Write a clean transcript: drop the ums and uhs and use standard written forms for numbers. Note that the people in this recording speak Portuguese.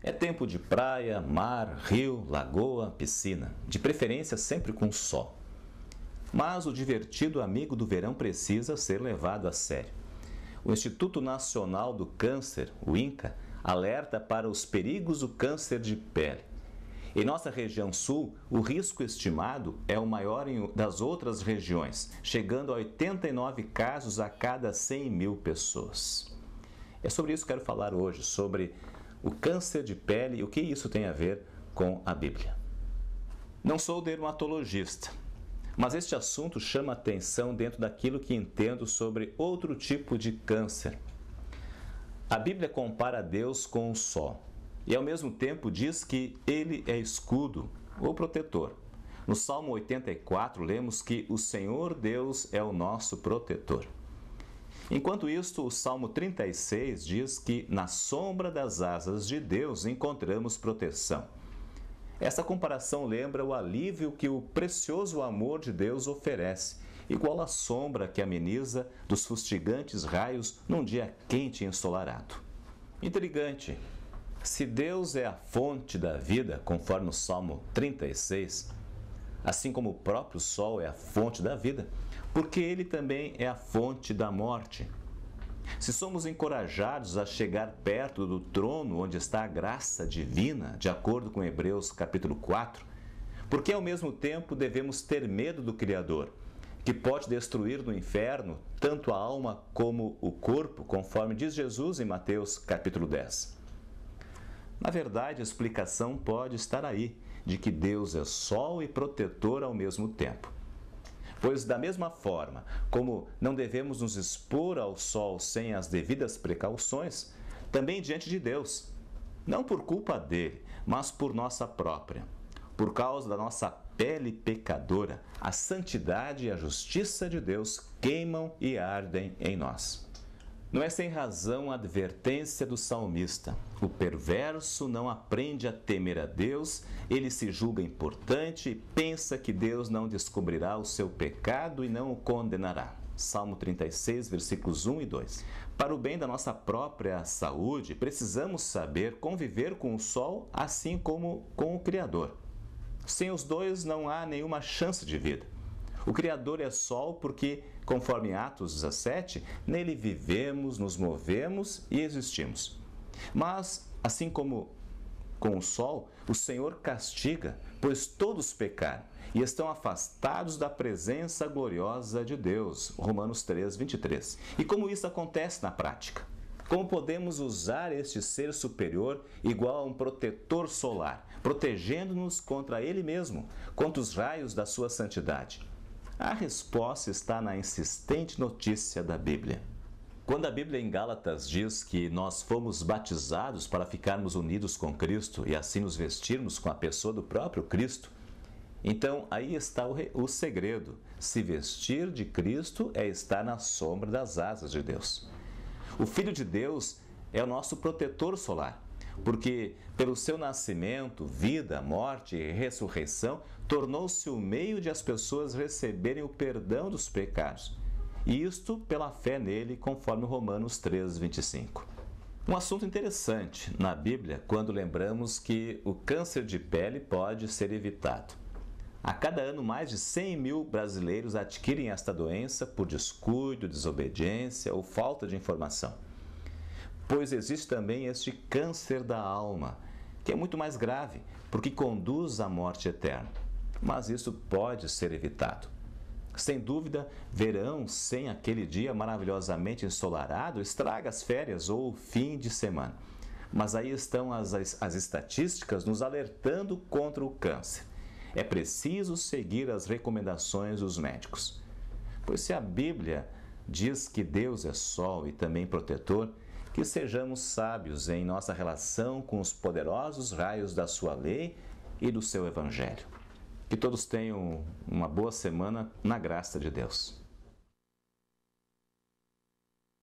É tempo de praia, mar, rio, lagoa, piscina, de preferência sempre com sol. Mas o divertido amigo do verão precisa ser levado a sério. O Instituto Nacional do Câncer, o INCA, alerta para os perigos do câncer de pele. Em nossa região sul, o risco estimado é o maior das outras regiões, chegando a 89 casos a cada 100 mil pessoas. É sobre isso que quero falar hoje, sobre o câncer de pele e o que isso tem a ver com a Bíblia. Não sou dermatologista, mas este assunto chama atenção dentro daquilo que entendo sobre outro tipo de câncer. A Bíblia compara Deus com o sol e ao mesmo tempo diz que ele é escudo ou protetor. No Salmo 84 lemos que o Senhor Deus é o nosso protetor. Enquanto isto, o Salmo 36 diz que na sombra das asas de Deus encontramos proteção. Essa comparação lembra o alívio que o precioso amor de Deus oferece, igual à sombra que ameniza dos fustigantes raios num dia quente e ensolarado. Intrigante! Se Deus é a fonte da vida, conforme o Salmo 36, assim como o próprio sol é a fonte da vida, porque ele também é a fonte da morte. Se somos encorajados a chegar perto do trono onde está a graça divina, de acordo com Hebreus capítulo 4, porque ao mesmo tempo devemos ter medo do Criador, que pode destruir no inferno tanto a alma como o corpo, conforme diz Jesus em Mateus capítulo 10. Na verdade, a explicação pode estar aí, de que Deus é sol e protetor ao mesmo tempo. Pois da mesma forma como não devemos nos expor ao sol sem as devidas precauções, também diante de Deus, não por culpa dele, mas por nossa própria. Por causa da nossa pele pecadora, a santidade e a justiça de Deus queimam e ardem em nós. Não é sem razão a advertência do salmista. O perverso não aprende a temer a Deus, ele se julga importante e pensa que Deus não descobrirá o seu pecado e não o condenará. Salmo 36, versículos 1 e 2. Para o bem da nossa própria saúde, precisamos saber conviver com o sol assim como com o Criador. Sem os dois não há nenhuma chance de vida. O Criador é sol porque, conforme Atos 17, nele vivemos, nos movemos e existimos. Mas, assim como com o sol, o Senhor castiga, pois todos pecaram e estão afastados da presença gloriosa de Deus. Romanos 3, 23. E como isso acontece na prática? Como podemos usar este ser superior igual a um protetor solar, protegendo-nos contra ele mesmo, contra os raios da sua santidade? A resposta está na insistente notícia da Bíblia. Quando a Bíblia em Gálatas diz que nós fomos batizados para ficarmos unidos com Cristo e assim nos vestirmos com a pessoa do próprio Cristo, então aí está o segredo. Se vestir de Cristo é estar na sombra das asas de Deus. O Filho de Deus é o nosso protetor solar, porque pelo seu nascimento, vida, morte e ressurreição, tornou-se o meio de as pessoas receberem o perdão dos pecados. E isto pela fé nele, conforme Romanos 3, 25. Um assunto interessante na Bíblia quando lembramos que o câncer de pele pode ser evitado. A cada ano, mais de 100 mil brasileiros adquirem esta doença por descuido, desobediência ou falta de informação. Pois existe também este câncer da alma, que é muito mais grave, porque conduz à morte eterna. Mas isso pode ser evitado. Sem dúvida, verão sem aquele dia maravilhosamente ensolarado estraga as férias ou o fim de semana. Mas aí estão as estatísticas nos alertando contra o câncer. É preciso seguir as recomendações dos médicos. Pois se a Bíblia diz que Deus é sol e também protetor, que sejamos sábios em nossa relação com os poderosos raios da sua lei e do seu evangelho. Que todos tenham uma boa semana na graça de Deus.